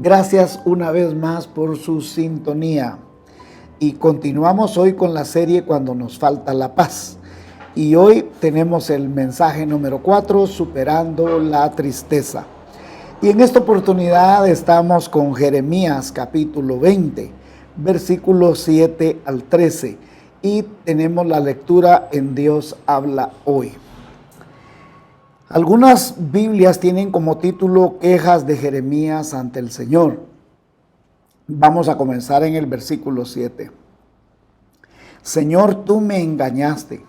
Gracias una vez más por su sintonía. Y continuamos hoy con la serie Cuando nos falta la paz. Y hoy tenemos el mensaje número 4, Superando la tristeza. Y en esta oportunidad estamos con Jeremías capítulo 20, versículos 7 al 13. Y tenemos la lectura en Dios habla hoy. Algunas Biblias tienen como título Quejas de Jeremías ante el Señor. Vamos a comenzar en el versículo 7. Señor, tú me engañaste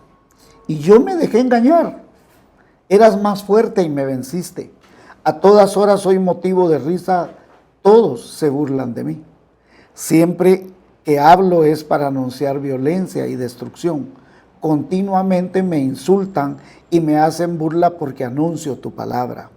y yo me dejé engañar. Eras más fuerte y me venciste. A todas horas soy motivo de risa, todos se burlan de mí. Siempre que hablo es para anunciar violencia y destrucción. Continuamente me insultan y me hacen burla porque anuncio tu palabra.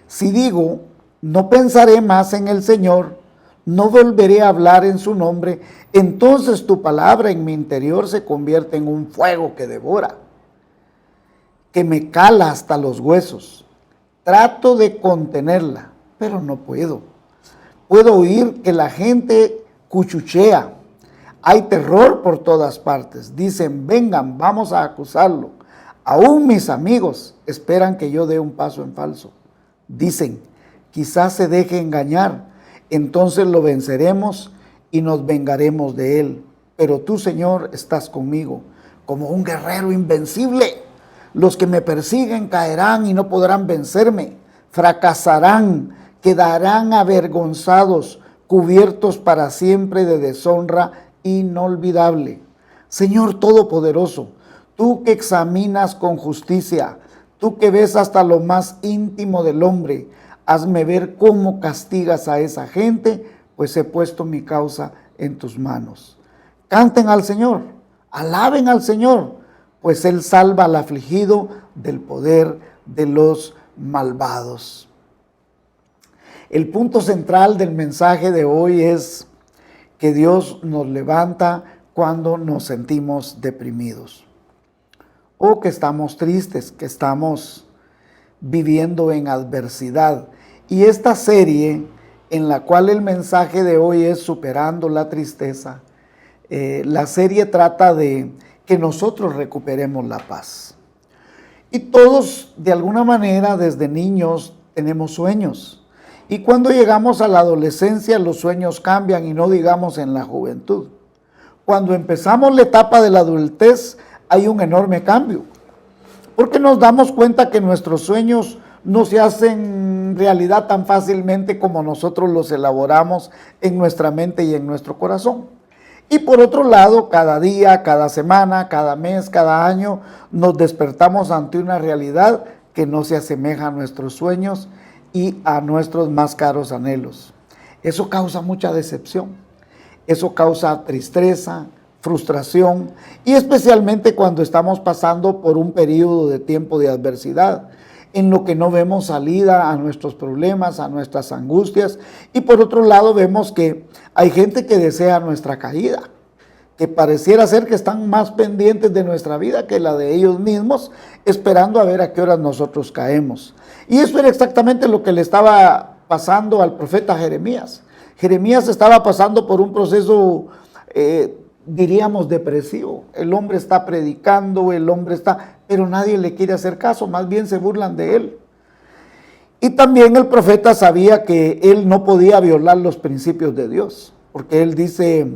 Si digo, no pensaré más en el Señor, no volveré a hablar en su nombre, entonces tu palabra en mi interior se convierte en un fuego que devora, que me cala hasta los huesos. Trato de contenerla, pero no puedo. Puedo oír que la gente cuchuchea. Hay terror por todas partes. Dicen, vengan, vamos a acusarlo. Aún mis amigos esperan que yo dé un paso en falso. Dicen, quizás se deje engañar, entonces lo venceremos y nos vengaremos de él. Pero tú, Señor, estás conmigo, como un guerrero invencible. Los que me persiguen caerán y no podrán vencerme. Fracasarán, quedarán avergonzados, cubiertos para siempre de deshonra inolvidable. Señor Todopoderoso, tú que examinas con justicia, tú que ves hasta lo más íntimo del hombre, hazme ver cómo castigas a esa gente, pues he puesto mi causa en tus manos. Canten al Señor, alaben al Señor, pues Él salva al afligido del poder de los malvados. El punto central del mensaje de hoy es que Dios nos levanta cuando nos sentimos deprimidos o que estamos tristes, que estamos viviendo en adversidad. Y esta serie en la cual el mensaje de hoy es Superando la tristeza, la serie trata de que nosotros recuperemos la paz. Y todos, de alguna manera, desde niños tenemos sueños. Y cuando llegamos a la adolescencia, los sueños cambian y no digamos en la juventud. Cuando empezamos la etapa de la adultez, hay un enorme cambio. Porque nos damos cuenta que nuestros sueños no se hacen realidad tan fácilmente como nosotros los elaboramos en nuestra mente y en nuestro corazón. Y por otro lado, cada día, cada semana, cada mes, cada año, nos despertamos ante una realidad que no se asemeja a nuestros sueños y a nuestros más caros anhelos. Eso causa mucha decepción, eso causa tristeza, frustración, y especialmente cuando estamos pasando por un periodo de tiempo de adversidad, en lo que no vemos salida a nuestros problemas, a nuestras angustias, y por otro lado vemos que hay gente que desea nuestra caída, que pareciera ser que están más pendientes de nuestra vida que la de ellos mismos, esperando a ver a qué horas nosotros caemos. Y eso era exactamente lo que le estaba pasando al profeta Jeremías. Jeremías estaba pasando por un proceso, diríamos, depresivo. El hombre está predicando, pero nadie le quiere hacer caso, más bien se burlan de él. Y también el profeta sabía que él no podía violar los principios de Dios, porque él dice,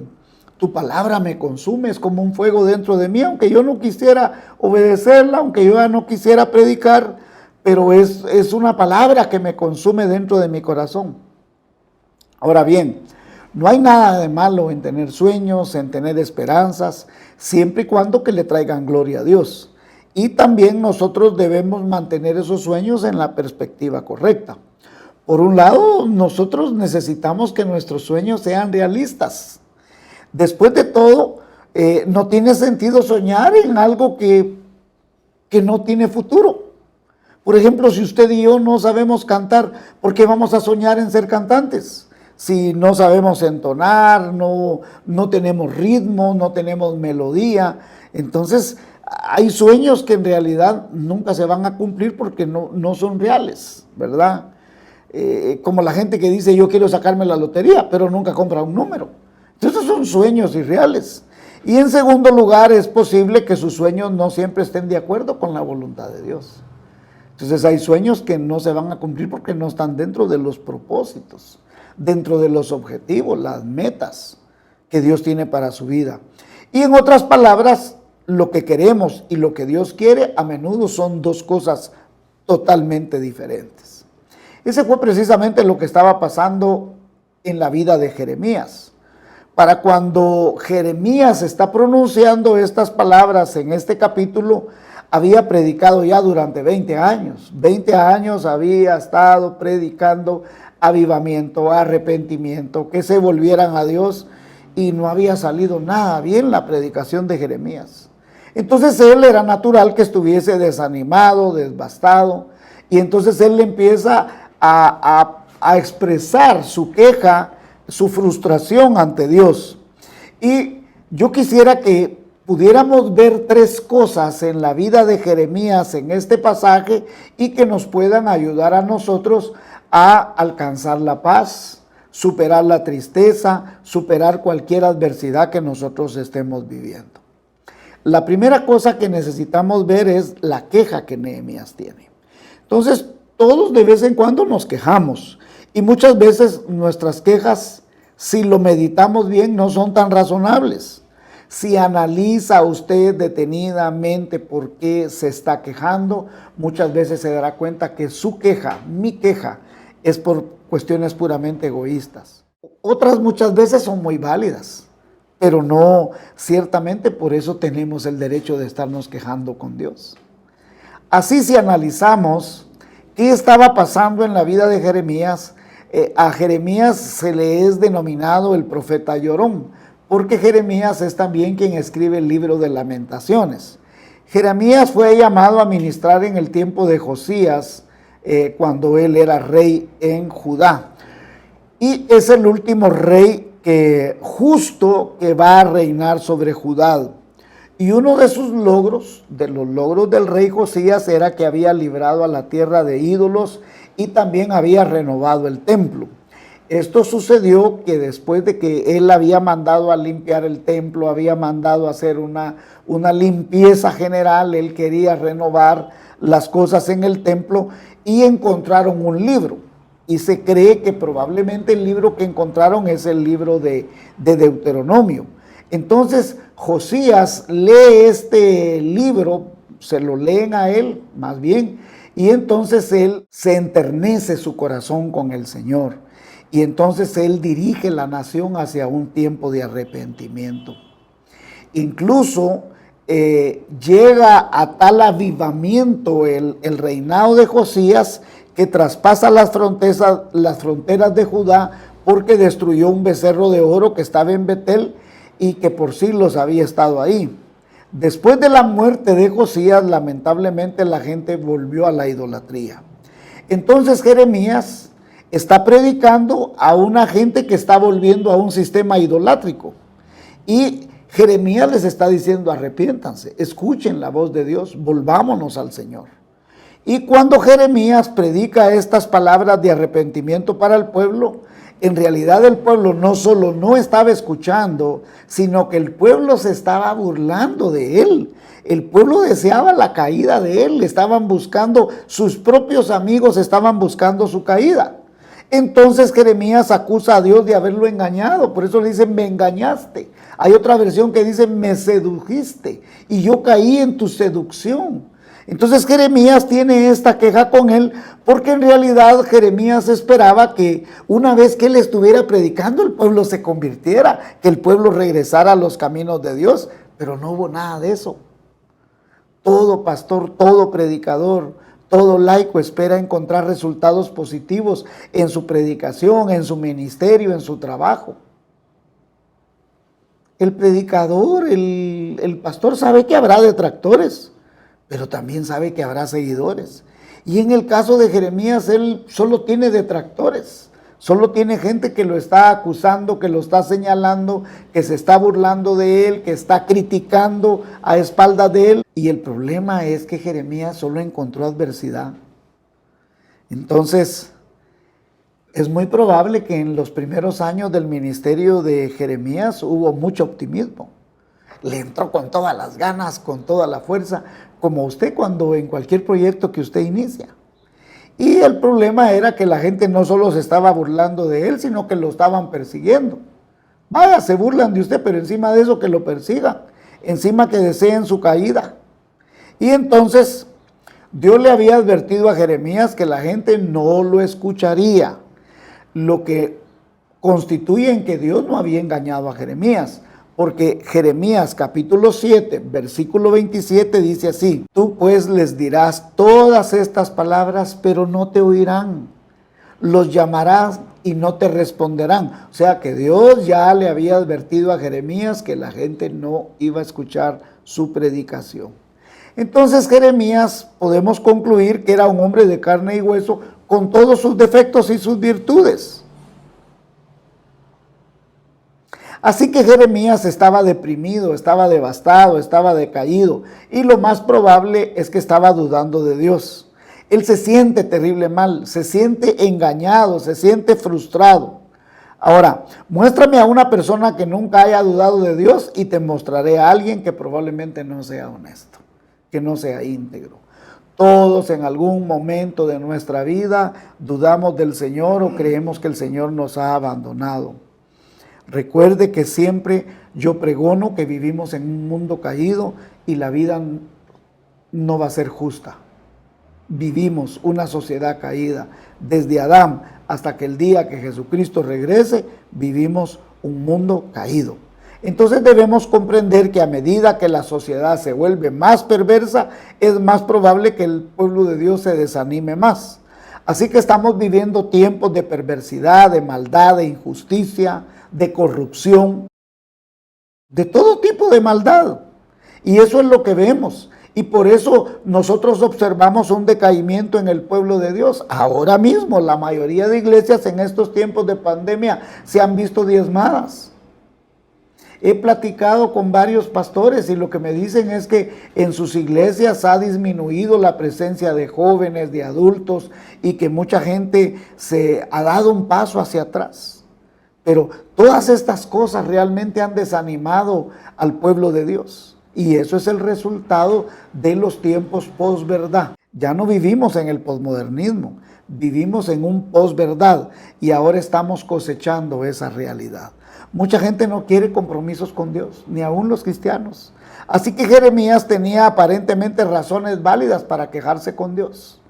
tu palabra me consume, es como un fuego dentro de mí, aunque yo no quisiera obedecerla, aunque yo ya no quisiera predicar, pero es una palabra que me consume dentro de mi corazón. Ahora bien, no hay nada de malo en tener sueños, en tener esperanzas, siempre y cuando que le traigan gloria a Dios. Y también nosotros debemos mantener esos sueños en la perspectiva correcta. Por un lado, nosotros necesitamos que nuestros sueños sean realistas. Después de todo, no tiene sentido soñar en algo que no tiene futuro. Por ejemplo, si usted y yo no sabemos cantar, ¿por qué vamos a soñar en ser cantantes? Si no sabemos entonar, no tenemos ritmo, no tenemos melodía, entonces hay sueños que en realidad nunca se van a cumplir porque no son reales, ¿verdad? como la gente que dice yo quiero sacarme la lotería, pero nunca compra un número. Entonces son sueños irreales. Y en segundo lugar, es posible que sus sueños no siempre estén de acuerdo con la voluntad de Dios. Entonces hay sueños que no se van a cumplir porque no están dentro de los propósitos, dentro de los objetivos, las metas que Dios tiene para su vida. Y en otras palabras, lo que queremos y lo que Dios quiere a menudo son dos cosas totalmente diferentes. Ese fue precisamente lo que estaba pasando en la vida de Jeremías. Para cuando Jeremías está pronunciando estas palabras en este capítulo, había predicado ya durante 20 años. 20 años había estado predicando avivamiento, arrepentimiento, que se volvieran a Dios, y no había salido nada bien la predicación de Jeremías. Entonces él era natural que estuviese desanimado, devastado, y entonces él empieza a expresar su queja, su frustración ante Dios. Y yo quisiera que pudiéramos ver tres cosas en la vida de Jeremías en este pasaje y que nos puedan ayudar a nosotros a alcanzar la paz, superar la tristeza, superar cualquier adversidad que nosotros estemos viviendo. La primera cosa que necesitamos ver es la queja que Nehemías tiene. Entonces, todos de vez en cuando nos quejamos y muchas veces nuestras quejas, si lo meditamos bien, no son tan razonables. Si analiza usted detenidamente por qué se está quejando, muchas veces se dará cuenta que su queja, mi queja, es por cuestiones puramente egoístas. Otras muchas veces son muy válidas, pero no, ciertamente por eso tenemos el derecho de estarnos quejando con Dios. Así, si analizamos qué estaba pasando en la vida de Jeremías, a Jeremías se le es denominado el profeta llorón, porque Jeremías es también quien escribe el libro de Lamentaciones. Jeremías fue llamado a ministrar en el tiempo de Josías, cuando él era rey en Judá. Y es el último rey justo que va a reinar sobre Judá. Y uno de sus logros, de los logros del rey Josías, era que había librado a la tierra de ídolos y también había renovado el templo. Esto sucedió que después de que él había mandado a limpiar el templo, había mandado a hacer una limpieza general, él quería renovar las cosas en el templo y encontraron un libro. Y se cree que probablemente el libro que encontraron es el libro de Deuteronomio. Entonces Josías lee este libro, se lo leen a él más bien, y entonces él se enternece su corazón con el Señor. Y entonces él dirige la nación hacia un tiempo de arrepentimiento. Incluso llega a tal avivamiento el reinado de Josías que traspasa las fronteras de Judá, porque destruyó un becerro de oro que estaba en Betel y que por siglos había estado ahí. Después de la muerte de Josías, lamentablemente la gente volvió a la idolatría. Entonces Jeremías está predicando a una gente que está volviendo a un sistema idolátrico. Y Jeremías les está diciendo: arrepiéntanse, escuchen la voz de Dios, volvámonos al Señor. Y cuando Jeremías predica estas palabras de arrepentimiento para el pueblo, en realidad el pueblo no solo no estaba escuchando, sino que el pueblo se estaba burlando de él. El pueblo deseaba la caída de él, estaban buscando, sus propios amigos estaban buscando su caída. Entonces Jeremías acusa a Dios de haberlo engañado, por eso le dice: me engañaste. Hay otra versión que dice: me sedujiste y yo caí en tu seducción. Entonces Jeremías tiene esta queja con él, porque en realidad Jeremías esperaba que una vez que él estuviera predicando, el pueblo se convirtiera, que el pueblo regresara a los caminos de Dios, pero no hubo nada de eso. Todo pastor, todo predicador, todo laico espera encontrar resultados positivos en su predicación, en su ministerio, en su trabajo. El predicador, el pastor sabe que habrá detractores, pero también sabe que habrá seguidores. Y en el caso de Jeremías, él solo tiene detractores, solo tiene gente que lo está acusando, que lo está señalando, que se está burlando de él, que está criticando a espaldas de él. Y el problema es que Jeremías solo encontró adversidad. Entonces, Es muy probable que en los primeros años del ministerio de Jeremías hubo mucho optimismo. Le entró con todas las ganas, con toda la fuerza, como usted cuando en cualquier proyecto que usted inicia. Y el problema era que la gente no solo se estaba burlando de él, sino que lo estaban persiguiendo. Vaya, se burlan de usted, pero encima de eso que lo persigan, encima que deseen su caída. Y entonces Dios le había advertido a Jeremías que la gente no lo escucharía, lo que constituye en que Dios no había engañado a Jeremías, porque Jeremías capítulo 7, versículo 27 dice así: tú pues les dirás todas estas palabras, pero no te oirán, los llamarás y no te responderán. O sea que Dios ya le había advertido a Jeremías que la gente no iba a escuchar su predicación. Entonces Jeremías podemos concluir que era un hombre de carne y hueso con todos sus defectos y sus virtudes. Así que Jeremías estaba deprimido, estaba devastado, estaba decaído, y lo más probable es que estaba dudando de Dios. Él se siente terrible mal, se siente engañado, se siente frustrado. Ahora, muéstrame a una persona que nunca haya dudado de Dios y te mostraré a alguien que probablemente no sea honesto, que no sea íntegro. Todos en algún momento de nuestra vida dudamos del Señor o creemos que el Señor nos ha abandonado. Recuerde que siempre yo pregono que vivimos en un mundo caído y la vida no va a ser justa. Vivimos una sociedad caída. Desde Adán hasta que el día que Jesucristo regrese, vivimos un mundo caído. Entonces debemos comprender que a medida que la sociedad se vuelve más perversa, es más probable que el pueblo de Dios se desanime más. Así que estamos viviendo tiempos de perversidad, de maldad, de injusticia, de corrupción, de todo tipo de maldad. Y eso es lo que vemos. Y por eso nosotros observamos un decaimiento en el pueblo de Dios. Ahora mismo la mayoría de iglesias en estos tiempos de pandemia se han visto diezmadas. He platicado con varios pastores y lo que me dicen es que en sus iglesias ha disminuido la presencia de jóvenes, de adultos, y que mucha gente se ha dado un paso hacia atrás. Pero todas estas cosas realmente han desanimado al pueblo de Dios. Y eso es el resultado de los tiempos posverdad. Ya no vivimos en el posmodernismo, vivimos en un posverdad y ahora estamos cosechando esa realidad. Mucha gente no quiere compromisos con Dios, ni aún los cristianos. Así que Jeremías tenía aparentemente razones válidas para quejarse con Dios.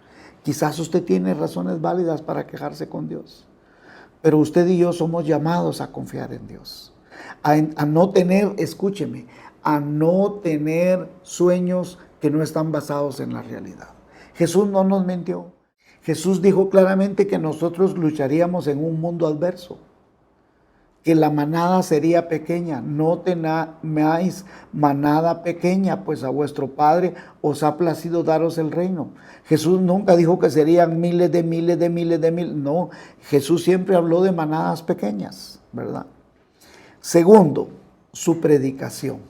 Quizás usted tiene razones válidas para quejarse con Dios. Pero usted y yo somos llamados a confiar en Dios, a no tener, escúcheme, a no tener sueños que no están basados en la realidad. Jesús no nos mintió. Jesús dijo claramente que nosotros lucharíamos en un mundo adverso, que la manada sería pequeña. No temáis manada pequeña, pues a vuestro Padre os ha placido daros el reino. Jesús nunca dijo que serían miles de miles de miles de miles. No, Jesús siempre habló de manadas pequeñas, ¿verdad? Segundo, su predicación.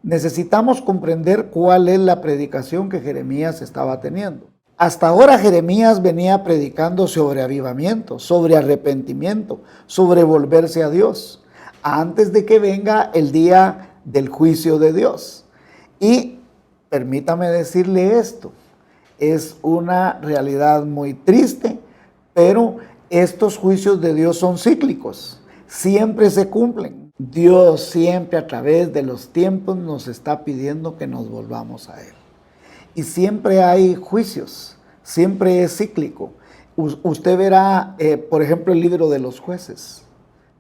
Necesitamos comprender cuál es la predicación que Jeremías estaba teniendo. Hasta ahora Jeremías venía predicando sobre avivamiento, sobre arrepentimiento, sobre volverse a Dios, antes de que venga el día del juicio de Dios. Y permítame decirle esto, es una realidad muy triste, pero estos juicios de Dios son cíclicos, siempre se cumplen. Dios siempre a través de los tiempos nos está pidiendo que nos volvamos a Él. Y siempre hay juicios, siempre es cíclico. Usted verá, por ejemplo, el libro de los jueces.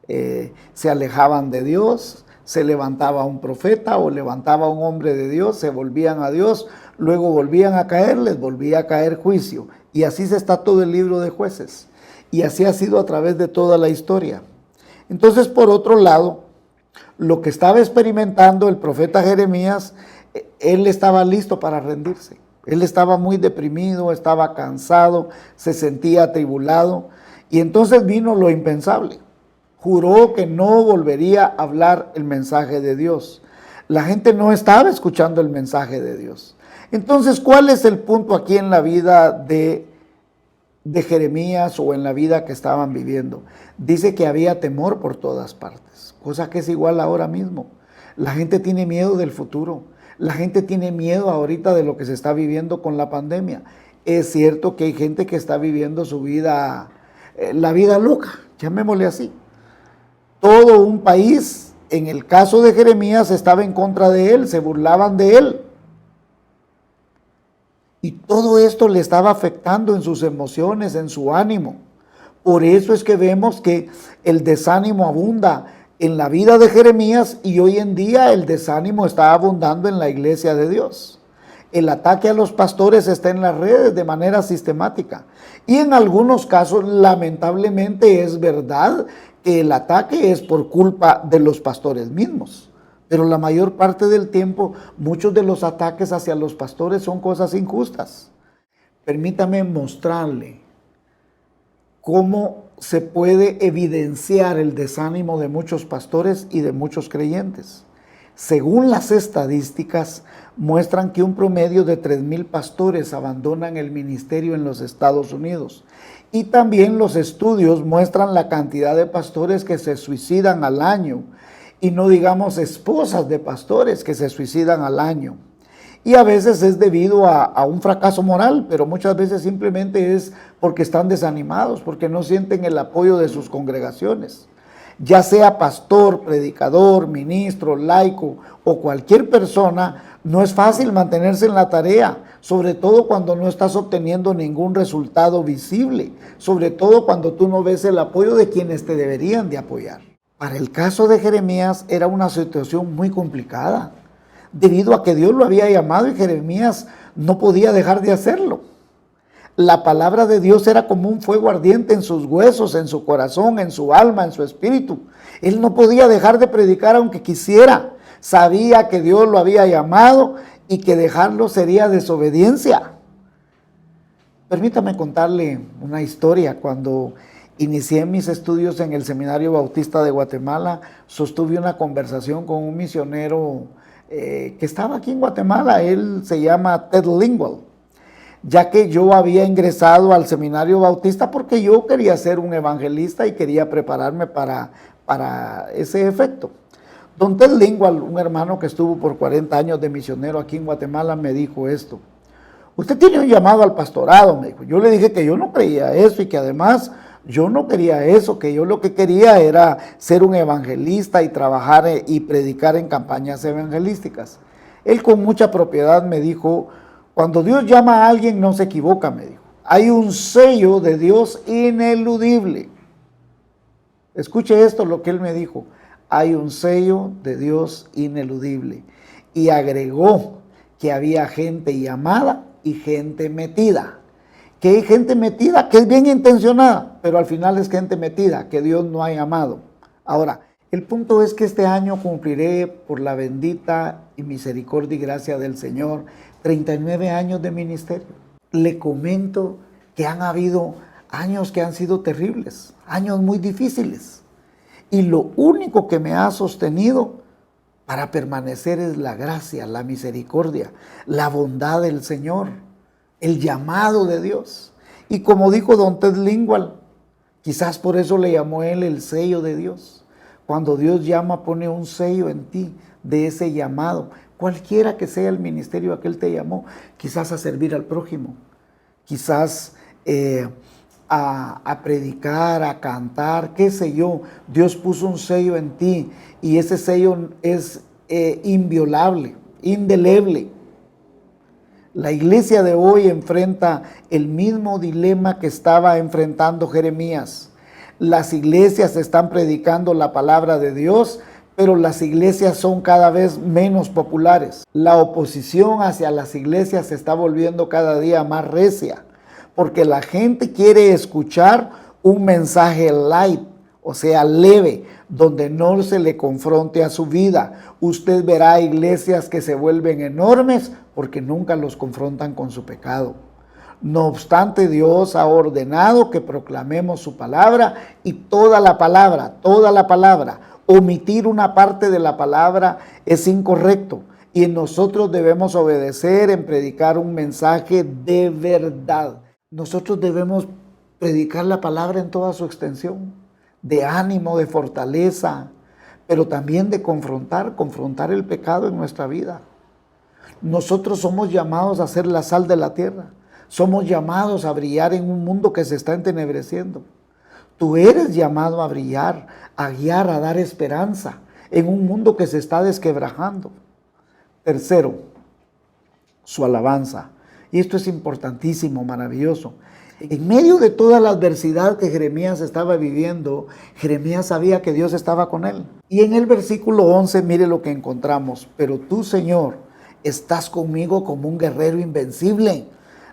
Se alejaban de Dios, se levantaba un profeta o levantaba un hombre de Dios, se volvían a Dios, luego volvían a caer, les volvía a caer juicio. Y así se está todo el libro de jueces. Y así ha sido a través de toda la historia. Entonces, por otro lado, lo que estaba experimentando el profeta Jeremías, él estaba listo para rendirse. Él estaba muy deprimido, estaba cansado, se sentía atribulado. Y entonces vino lo impensable. Juró que no volvería a hablar el mensaje de Dios. La gente no estaba escuchando el mensaje de Dios. Entonces, ¿cuál es el punto aquí en la vida de de Jeremías o en la vida que estaban viviendo. Dice que había temor por todas partes, cosa que es igual ahora mismo. La gente tiene miedo del futuro, la gente tiene miedo ahorita de lo que se está viviendo con la pandemia. Es cierto que hay gente que está viviendo su vida, la vida loca, llamémosle así. Todo un país, en el caso de Jeremías, estaba en contra de él, se burlaban de él. Y todo esto le estaba afectando en sus emociones, en su ánimo. Por eso es que vemos que el desánimo abunda en la vida de Jeremías y hoy en día el desánimo está abundando en la iglesia de Dios. El ataque a los pastores está en las redes de manera sistemática. Y en algunos casos, lamentablemente, es verdad que el ataque es por culpa de los pastores mismos. Pero la mayor parte del tiempo, muchos de los ataques hacia los pastores son cosas injustas. Permítame mostrarle cómo se puede evidenciar el desánimo de muchos pastores y de muchos creyentes. Según las estadísticas, muestran que un promedio de 3,000 pastores abandonan el ministerio en los Estados Unidos. Y también los estudios muestran la cantidad de pastores que se suicidan al año. Y no digamos esposas de pastores que se suicidan al año. Y a veces es debido a un fracaso moral, pero muchas veces simplemente es porque están desanimados, porque no sienten el apoyo de sus congregaciones. Ya sea pastor, predicador, ministro, laico o cualquier persona, no es fácil mantenerse en la tarea, sobre todo cuando no estás obteniendo ningún resultado visible, sobre todo cuando tú no ves el apoyo de quienes te deberían de apoyar. Para el caso de Jeremías era una situación muy complicada, debido a que Dios lo había llamado y Jeremías no podía dejar de hacerlo. La palabra de Dios era como un fuego ardiente en sus huesos, en su corazón, en su alma, en su espíritu. Él no podía dejar de predicar aunque quisiera. Sabía que Dios lo había llamado y que dejarlo sería desobediencia. Permítame contarle una historia. Cuando inicié mis estudios en el Seminario Bautista de Guatemala, sostuve una conversación con un misionero que estaba aquí en Guatemala. Él se llama Ted Lingwell, ya que yo había ingresado al Seminario Bautista porque yo quería ser un evangelista y quería prepararme para ese efecto. Don Ted Lingwell, un hermano que estuvo por 40 años de misionero aquí en Guatemala, me dijo esto: usted tiene un llamado al pastorado, me dijo. Yo le dije que yo no creía eso y que además yo no quería eso, que yo lo que quería era ser un evangelista y trabajar y predicar en campañas evangelísticas. Él con mucha propiedad me dijo: cuando Dios llama a alguien no se equivoca, me dijo. Hay un sello de Dios ineludible. Escuche esto, lo que él me dijo. Hay un sello de Dios ineludible. Y agregó que había gente llamada y gente metida. Que hay gente metida que es bien intencionada, pero al final es gente metida, que Dios no ha llamado. Ahora, el punto es que este año cumpliré, por la bendita y misericordia y gracia del Señor, 39 años de ministerio. Le comento que han habido años que han sido terribles, años muy difíciles. Y lo único que me ha sostenido para permanecer es la gracia, la misericordia, la bondad del Señor, el llamado de Dios. Y como dijo don Ted Lingwell, quizás por eso le llamó él el sello de Dios. Cuando Dios llama, pone un sello en ti de ese llamado. Cualquiera que sea el ministerio a que Él te llamó, quizás a servir al prójimo, quizás a predicar, a cantar, qué sé yo. Dios puso un sello en ti y ese sello es inviolable, indeleble. La iglesia de hoy enfrenta el mismo dilema que estaba enfrentando Jeremías. Las iglesias están predicando la palabra de Dios, pero las iglesias son cada vez menos populares. La oposición hacia las iglesias se está volviendo cada día más recia, porque la gente quiere escuchar un mensaje light, o sea, leve, donde no se le confronte a su vida. Usted verá iglesias que se vuelven enormes porque nunca los confrontan con su pecado. No obstante, Dios ha ordenado que proclamemos su palabra y toda la palabra, toda la palabra. Omitir una parte de la palabra es incorrecto y nosotros debemos obedecer en predicar un mensaje de verdad. Nosotros debemos predicar la palabra en toda su extensión, de ánimo, de fortaleza, pero también de confrontar el pecado en nuestra vida. Nosotros somos llamados a ser la sal de la tierra. Somos llamados a brillar en un mundo que se está entenebreciendo. Tú eres llamado a brillar, a guiar, a dar esperanza en un mundo que se está desquebrajando. Tercero, su alabanza. Y esto es importantísimo, maravilloso. En medio de toda la adversidad que Jeremías estaba viviendo, Jeremías sabía que Dios estaba con él. Y en el versículo 11, mire lo que encontramos. Pero tú, Señor, estás conmigo como un guerrero invencible.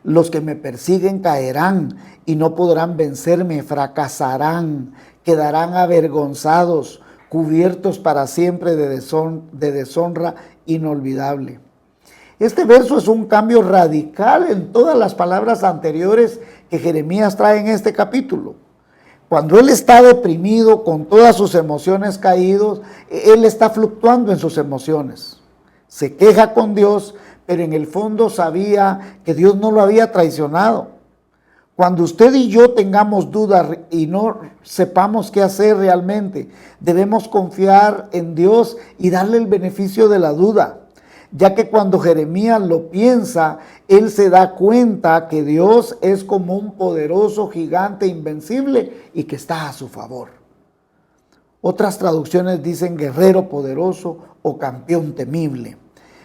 Los que me persiguen caerán y no podrán vencerme, fracasarán, quedarán avergonzados, cubiertos para siempre de deshonra inolvidable. Este verso es un cambio radical en todas las palabras anteriores que Jeremías trae en este capítulo. Cuando él está deprimido, con todas sus emociones caídos, él está fluctuando en sus emociones. Se queja con Dios, pero en el fondo sabía que Dios no lo había traicionado. Cuando usted y yo tengamos dudas y no sepamos qué hacer realmente, debemos confiar en Dios y darle el beneficio de la duda, ya que cuando Jeremías lo piensa, él se da cuenta que Dios es como un poderoso gigante invencible y que está a su favor. Otras traducciones dicen guerrero poderoso o campeón temible.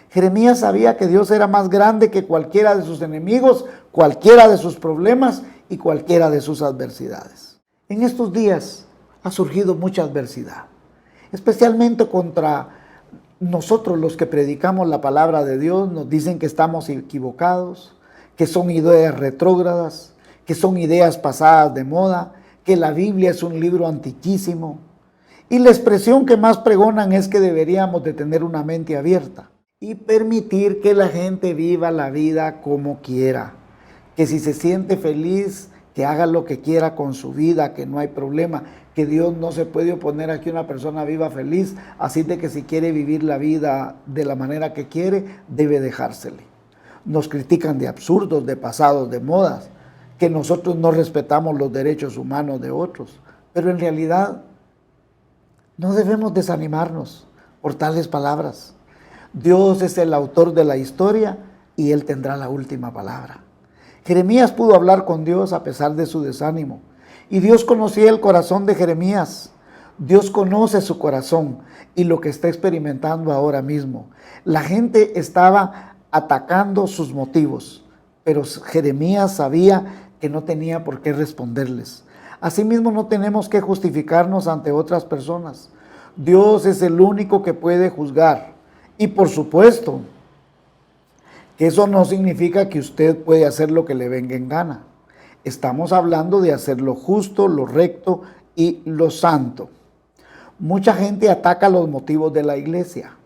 Jeremías sabía que Dios era más grande que cualquiera de sus enemigos, cualquiera de sus problemas y cualquiera de sus adversidades. En estos días ha surgido mucha adversidad, especialmente contra nosotros los que predicamos la palabra de Dios. Nos dicen que estamos equivocados, que son ideas retrógradas, que son ideas pasadas de moda, que la Biblia es un libro antiquísimo. Y la expresión que más pregonan es que deberíamos de tener una mente abierta y permitir que la gente viva la vida como quiera, que si se siente feliz, que haga lo que quiera con su vida, que no hay problema, que Dios no se puede oponer a que una persona viva feliz, así de que si quiere vivir la vida de la manera que quiere, debe dejársele. Nos critican de absurdos, de pasados, de modas, que nosotros no respetamos los derechos humanos de otros, pero en realidad no debemos desanimarnos por tales palabras. Dios es el autor de la historia y Él tendrá la última palabra. Jeremías pudo hablar con Dios a pesar de su desánimo. Y Dios conocía el corazón de Jeremías. Dios conoce su corazón y lo que está experimentando ahora mismo. La gente estaba atacando sus motivos, pero Jeremías sabía que no tenía por qué responderles. Asimismo, no tenemos que justificarnos ante otras personas. Dios es el único que puede juzgar. Y por supuesto, que eso no significa que usted puede hacer lo que le venga en gana. Estamos hablando de hacer lo justo, lo recto y lo santo. Mucha gente ataca los motivos de la iglesia.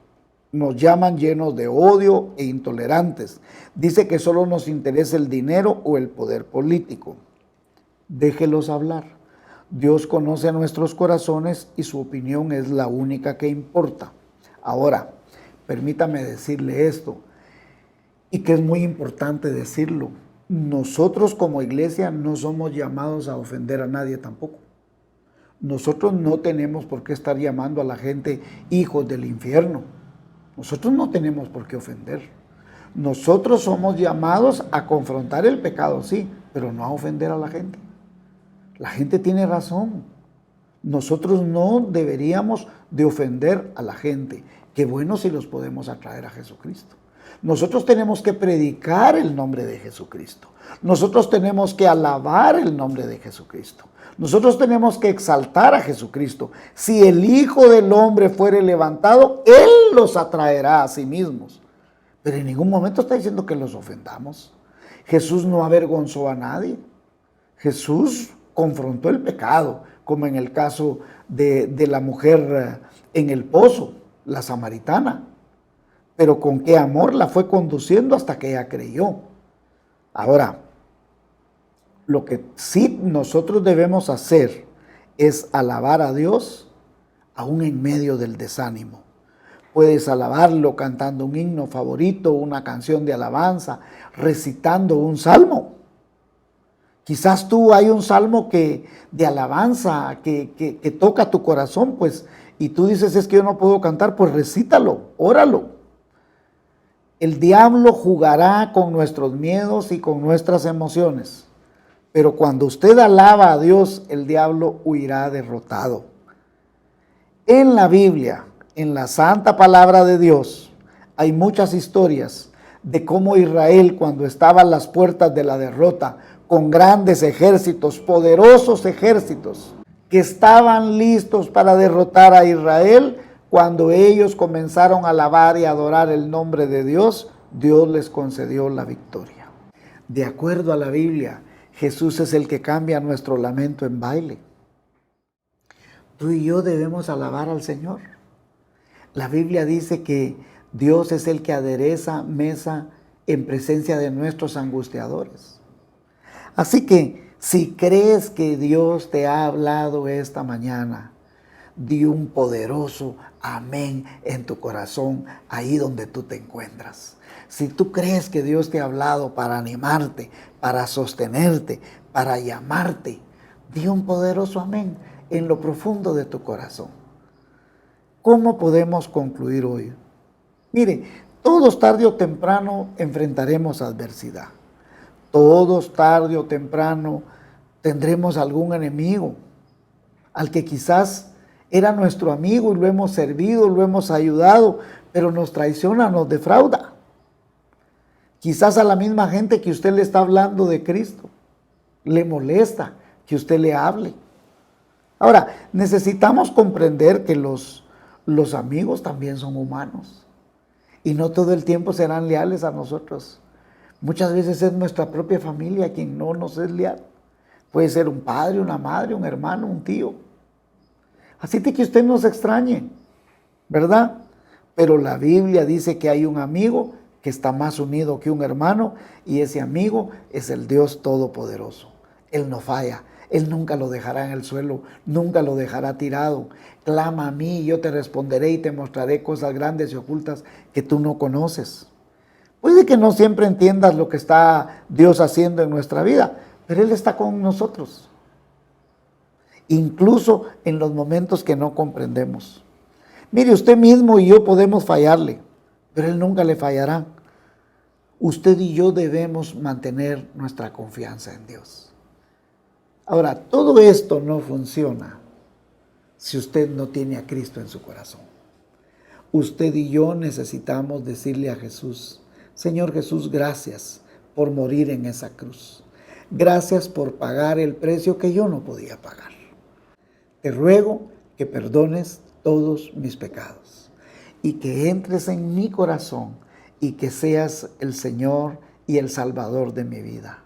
Nos llaman llenos de odio e intolerantes. Dice que solo nos interesa el dinero o el poder político. Déjelos hablar. Dios conoce nuestros corazones y su opinión es la única que importa. Ahora, permítame decirle esto, y que es muy importante decirlo. Nosotros como iglesia no somos llamados a ofender a nadie tampoco. Nosotros no tenemos por qué estar llamando a la gente hijos del infierno. Nosotros no tenemos por qué ofender. Nosotros somos llamados a confrontar el pecado, sí, pero no a ofender a la gente. La gente tiene razón. Nosotros no deberíamos de ofender a la gente. Qué bueno si los podemos atraer a Jesucristo. Nosotros tenemos que predicar el nombre de Jesucristo. Nosotros tenemos que alabar el nombre de Jesucristo. Nosotros tenemos que exaltar a Jesucristo. Si el Hijo del Hombre fuere levantado, Él los atraerá a sí mismos. Pero en ningún momento está diciendo que los ofendamos. Jesús no avergonzó a nadie. Jesús confrontó el pecado, como en el caso de la mujer en el pozo, la samaritana. Pero con qué amor la fue conduciendo hasta que ella creyó. Ahora, lo que sí nosotros debemos hacer es alabar a Dios aún en medio del desánimo. Puedes alabarlo cantando un himno favorito, una canción de alabanza, recitando un salmo. Quizás tú hay un salmo de alabanza que toca tu corazón, pues, y tú dices, es que yo no puedo cantar, pues recítalo, óralo. El diablo jugará con nuestros miedos y con nuestras emociones, pero cuando usted alaba a Dios, el diablo huirá derrotado. En la Biblia, en la santa palabra de Dios, hay muchas historias de cómo Israel, cuando estaba a las puertas de la derrota, con grandes ejércitos, poderosos ejércitos, que estaban listos para derrotar a Israel, cuando ellos comenzaron a alabar y adorar el nombre de Dios, Dios les concedió la victoria. De acuerdo a la Biblia, Jesús es el que cambia nuestro lamento en baile. Tú y yo debemos alabar al Señor. La Biblia dice que Dios es el que adereza mesa en presencia de nuestros angustiadores. Así que si crees que Dios te ha hablado esta mañana, di un poderoso amén en tu corazón, ahí donde tú te encuentras. Si tú crees que Dios te ha hablado para animarte, para sostenerte, para llamarte, di un poderoso amén en lo profundo de tu corazón. ¿Cómo podemos concluir hoy? Mire, todos tarde o temprano enfrentaremos adversidad. Todos tarde o temprano tendremos algún enemigo al que quizás era nuestro amigo y lo hemos servido, lo hemos ayudado, pero nos traiciona, nos defrauda. Quizás a la misma gente que usted le está hablando de Cristo, le molesta que usted le hable. Ahora, necesitamos comprender que los amigos también son humanos y no todo el tiempo serán leales a nosotros. Muchas veces es nuestra propia familia quien no nos es leal. Puede ser un padre, una madre, un hermano, un tío. Así de que usted no se extrañe, ¿verdad? Pero la Biblia dice que hay un amigo que está más unido que un hermano y ese amigo es el Dios Todopoderoso. Él no falla, Él nunca lo dejará en el suelo, nunca lo dejará tirado. Clama a mí y yo te responderé y te mostraré cosas grandes y ocultas que tú no conoces. Puede que no siempre entiendas lo que está Dios haciendo en nuestra vida, pero Él está con nosotros. Incluso en los momentos que no comprendemos. Mire, usted mismo y yo podemos fallarle, pero Él nunca le fallará. Usted y yo debemos mantener nuestra confianza en Dios. Ahora, todo esto no funciona si usted no tiene a Cristo en su corazón. Usted y yo necesitamos decirle a Jesús, Señor Jesús, gracias por morir en esa cruz. Gracias por pagar el precio que yo no podía pagar. Te ruego que perdones todos mis pecados y que entres en mi corazón y que seas el Señor y el Salvador de mi vida.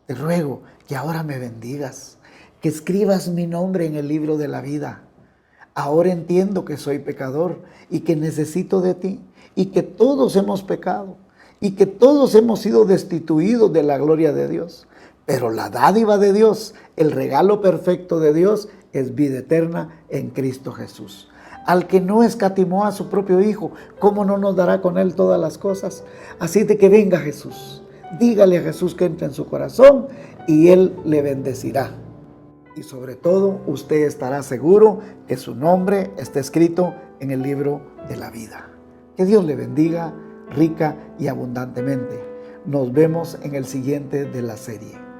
Te ruego que ahora me bendigas, que escribas mi nombre en el libro de la vida. Ahora entiendo que soy pecador y que necesito de ti y que todos hemos pecado y que todos hemos sido destituidos de la gloria de Dios. Pero la dádiva de Dios, el regalo perfecto de Dios, es vida eterna en Cristo Jesús. Al que no escatimó a su propio Hijo, ¿cómo no nos dará con Él todas las cosas? Así de que venga Jesús, dígale a Jesús que entre en su corazón y Él le bendecirá. Y sobre todo, usted estará seguro que su nombre está escrito en el libro de la vida. Que Dios le bendiga rica y abundantemente. Nos vemos en el siguiente de la serie.